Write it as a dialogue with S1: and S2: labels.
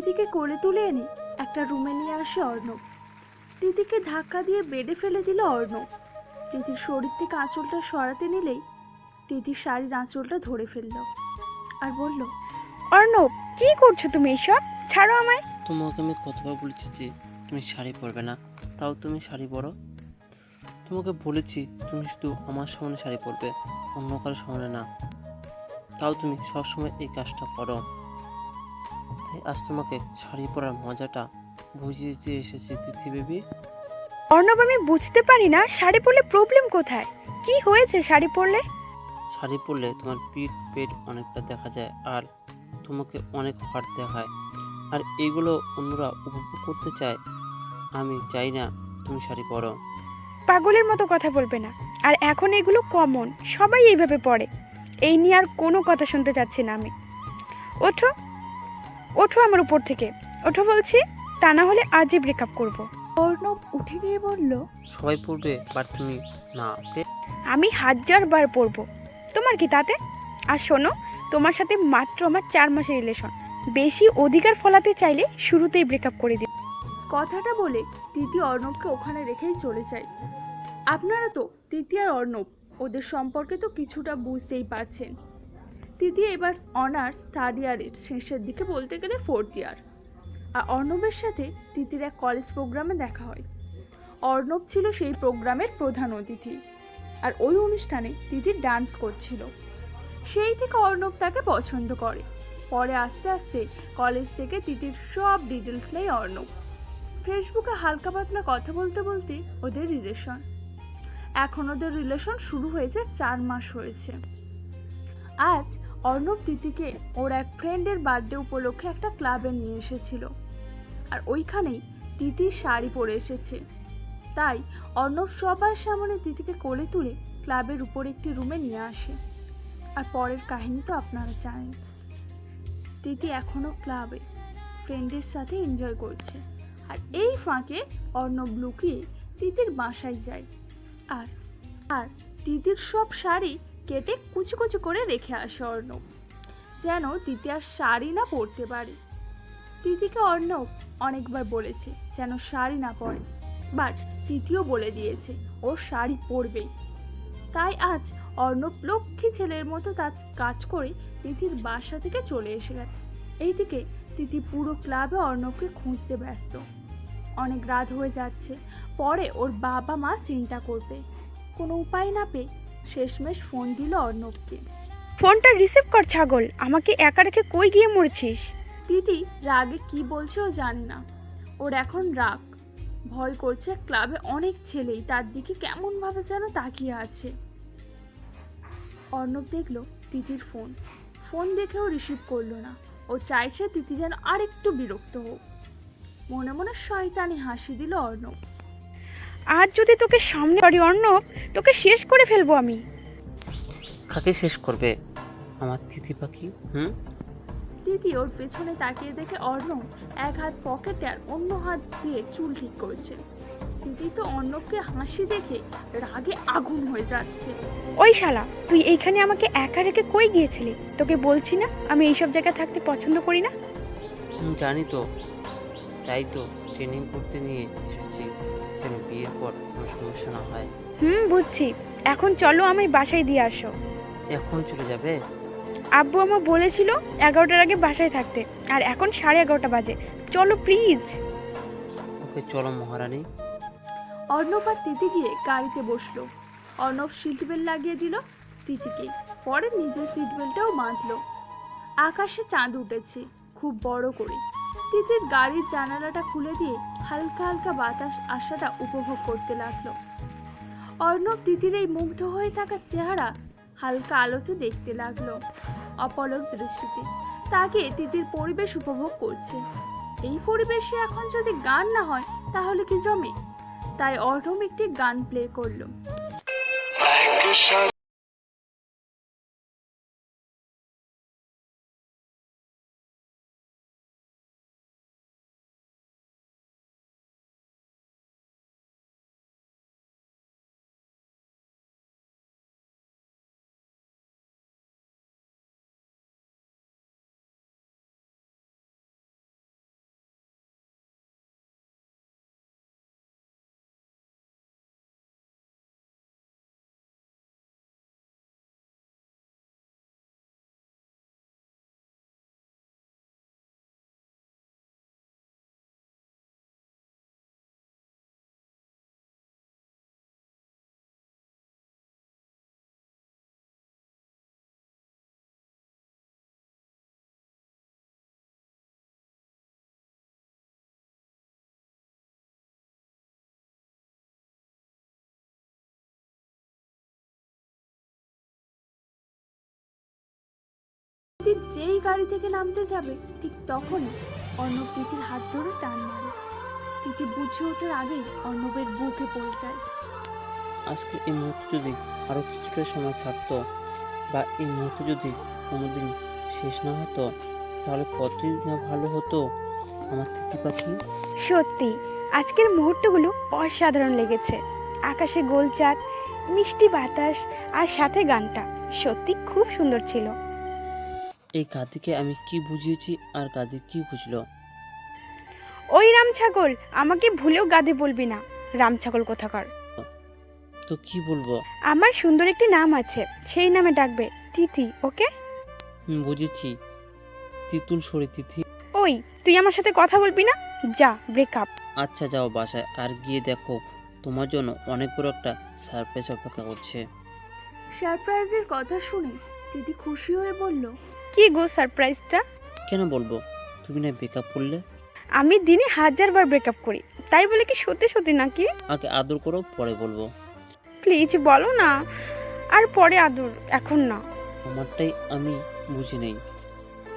S1: তিথিকে কোলে তুলে এনে একটা রুমে নিয়ে আসে অর্ণব। তিথিকে ধাক্কা দিয়ে বেডে ফেলে দিল অর্ণব। তিথির শরীর থেকে আঁচলটা সরাতে নিলেই তিথির শাড়ির আঁচলটা ধরে ফেলল আর বলল,
S2: অর্ণব, কি করছো তুমি এসব? ছাড়ো আমায়।
S3: তোমাকে আমি কতবার বলেছি যে তুমি শাড়ি পরবে না, তাও তুমি শাড়ি পরো। তোমাকে বলেছি তুমি শুধু আমার সামনে শাড়ি পরবে, অন্য কারোর সামনে না, তাও তুমি সবসময় এই কাজটা করো। তাই আজ তোমাকে শাড়ি পরার মজাটা বুঝিয়ে দিয়ে এসেছি তিথি বেবি।
S2: অর্ণব, আমি বুঝতে পারি না শাড়ি পরলে প্রবলেম কোথায়? কি হয়েছে শাড়ি পরলে?
S3: শাড়ি পরলে তোমার পিঠ পেট অনেকটা দেখা যায় আর তোমাকে অনেক হট দেখায়, আর এগুলো অন্যরা উপভোগ করতে চায়। আমি চাই না তুমি শাড়ি পরো।
S2: পাগলের মতো কথা বলবে না। আর এখন এগুলো কমন, সবাই এইভাবে পড়ে। এই নিয়ে আর কোনো কথা শুনতে চাচ্ছি না আমি। ওঠো, ওঠো আমার উপর থেকে, ওঠো বলছি, তা না হলে আজই ব্রেকআপ করব।
S1: অর্ণব উঠে গিয়ে বলল,
S3: সবাই পরবে বাট তুমি না।
S2: আমি 1000 বার পরবো, তোমার কি তাতে? আর শোনো, তোমার সাথে মাত্র আমার 4 মাসের রিলেশন, বেশি অধিকার ফলাতে চাইলে শুরুতেই ব্রেকআপ করে দিই।
S1: কথাটা বলে তিথি অর্ণবকে ওখানে রেখেই চলে যায়। আপনারা তো তিথি আর অর্ণব ওদের সম্পর্কে তো কিছুটা বুঝতেই পারছেন। তিথি এবার অনার্স 3rd ইয়ারের শেষের দিকে, বলতে গেলে 4th ইয়ার। আর অর্ণবের সাথে তিথির এক কলেজ প্রোগ্রামে দেখা হয়। অর্ণব ছিল সেই প্রোগ্রামের প্রধান অতিথি, আর ওই অনুষ্ঠানে তিথি ডান্স করছিল। সেই থেকে অর্ণব তাকে পছন্দ করে। পরে আস্তে আস্তে কলেজ থেকে তিথির সব ডিটেলস নেই অর্ণব। ফেসবুকে হালকা পাতলা কথা বলতে বলতে ওদের রিলেশন। এখন ওদের রিলেশন শুরু হয়েছে 4 মাস হয়েছে। আজ অর্ণব তিথিকে ওর এক ফ্রেন্ডের বার্থডে উপলক্ষে একটা ক্লাবে নিয়ে এসেছিল, আর ওইখানেই তিথি শাড়ি পরে এসেছে। তাই অর্ণব সবার সামনে তিথিকে কোলে তুলে ক্লাবের উপর একটি রুমে নিয়ে আসে। আর পরের কাহিনী তো আপনারা জানেন। তিথি এখনো ক্লাবে ফ্রেন্ডের সাথে এনজয় করছে, আর এই ফাঁকে অর্ণব লুকিয়ে তিথির বাসায় যায় আর আর তিথির সব শাড়ি কেটে কুচি কুচি করে রেখে আসে অর্ণব, যেন তিথি আর শাড়ি না পরতে পারে। তিথিকে অর্ণব অনেকবার বলেছে যেন শাড়ি না পরে, বাট তিথিও বলে দিয়েছে ওর শাড়ি পরবেই। তাই আজ অর্ণব লক্ষ্মী ছেলের মতো তার কাজ করে তিথির বাসা থেকে চলে এসে গেছে। এইদিকে তিথি পুরো ক্লাবে অর্ণবকে খুঁজতে ব্যস্ত। অনেক রাত হয়ে যাচ্ছে, পরে ওর বাবা মা চিন্তা করবে। কোনো উপায় না পেয়ে শেষমেশ ফোন দিল অর্ণবকে।
S2: ফোনটা রিসিভ কর ছাগল, আমাকে একা রেখে কই গিয়ে মরছিস?
S1: তিথি রাগে কি বলছে ও জানে না। ওর এখন রাগ, ভয় করছে। ক্লাবে অনেক ছেলেই তার দিকে কেমন ভাবে যেন তাকিয়ে আছে। অর্ণব দেখলো তিথির ফোন, ফোন দেখেও রিসিভ করলো না। ও চাইছে তিথি যেন আরেকটু বিরক্ত হোক। মনে মনে শয়তানি হাসি দিল অর্ণব।
S2: আজ যদি তোকে সামনে পারি অর্ণব, তোকে শেষ করে ফেলবো আমি।
S3: কাকে শেষ করবে? আমার তিথি পাখি।
S1: তিথি ওর পেছনে তাকিয়ে দেখে অর্ণব এক হাত পকেটে আর অন্য হাত দিয়ে চুল ঠিক করছে। তিথি তো অর্ণবকে হাসি দেখে রাগে আগুন হয়ে যাচ্ছে।
S2: ওই শালা, তুই এইখানে আমাকে একা রেখে কই গিয়েছিলি? তোকে বলছি না আমি এইসব জায়গায় থাকতে পছন্দ করি না।
S3: জানি তো, তাই তো ট্রেনিং করতে নিয়ে এসেছি, যেন বিয়ের পর কোনো সমস্যা না হয়।
S2: বুঝছি। এখন চলো আমায় বাসায় দিয়ে আসো।
S3: এখন চলে যাবে?
S2: আব্বু আমার বলেছিল 11টার আগে বাসায় থাকতে, আর এখন 11:30 বাজে। চলো প্লিজ।
S3: ওকে চলো মহারানী।
S1: অর্ণব আর তিথি গিয়ে গাড়িতে বসলো। অর্ণব সিট বেল্ট লাগিয়ে দিল তিথিকে, পরে নিজের সিট বেল্টটাও বাঁধলো। আকাশে চাঁদ উঠেছে খুব বড় করে। তিথির গাড়ির জানালাটা খুলে দিয়ে হালকা হালকা বাতাস আসাটা উপভোগ করতে লাগলো। অর্ণব তিথির এই মুগ্ধ হয়ে থাকা চেহারা হালকা আলোতে দেখতে লাগলো। অপলক দৃষ্টিতে তাকে তিথির পরিবেশ উপভোগ করছে। এই পরিবেশে এখন যদি গান না হয় তাহলে কি জমে? তাই অর্ণব একটি গান প্লে করলো। যেই গাড়ি থেকে নামতে যাবে ঠিক তখনই অর্ণব তিথির হাত ধরে টান মারে। তিথি বুঝে ওঠার আগেই অর্ণবের বুকে পড়ে যায়।
S3: আজকে এই মুহূর্তে যদি আরও কিছুটা সময় থাকতো, বা এই মুহূর্তে যদি কোনোদিন শেষ না হতো, তাহলে কতই না ভালো হতো আমার তিথি পাখি।
S2: সত্যি আজকের মুহূর্তগুলো অসাধারণ লেগেছে। আকাশে গোল চাঁদ, মিষ্টি বাতাস আর সাথে গানটা সত্যি খুব সুন্দর ছিল।
S3: এই গাদিকে আমি কি বুঝিয়েছি আর গাদি কি বুঝলো?
S2: ওই রাম ছাগল, আমাকে ভুলেও গাধে বলবি না, রাম ছাগল কোথাকার।
S3: তো কি বলবো?
S2: আমার সুন্দর একটি নাম আছে, সেই নামে ডাকবে, তিথি, ওকে?
S3: বুঝেছি, তিতুল সরি তিথি।
S2: ওই তুই আমার সাথে কথা বলবি না, যা ব্রেকআপ।
S3: আচ্ছা যাও বাসায়, আর গিয়ে দেখো তোমার জন্য অনেক বড় একটা সারপ্রাইজ অপেক্ষা করছে।
S1: সারপ্রাইজের কথা শুনে তিথি খুশি হয়ে বলল,
S2: কি গো সারপ্রাইজটা?
S3: কেন বলবো, তুমি না ব্রেকআপ করলে?
S2: আমি দিনে 1000 বার ব্রেকআপ করি, তাই বলে কি সত্যি সত্যি নাকি?
S3: আগে আদর করো, পরে বলবো।
S2: প্লিজ বলো না, আর পরে আদর, এখন না।
S3: আমারটাই আমি বুঝি নেই।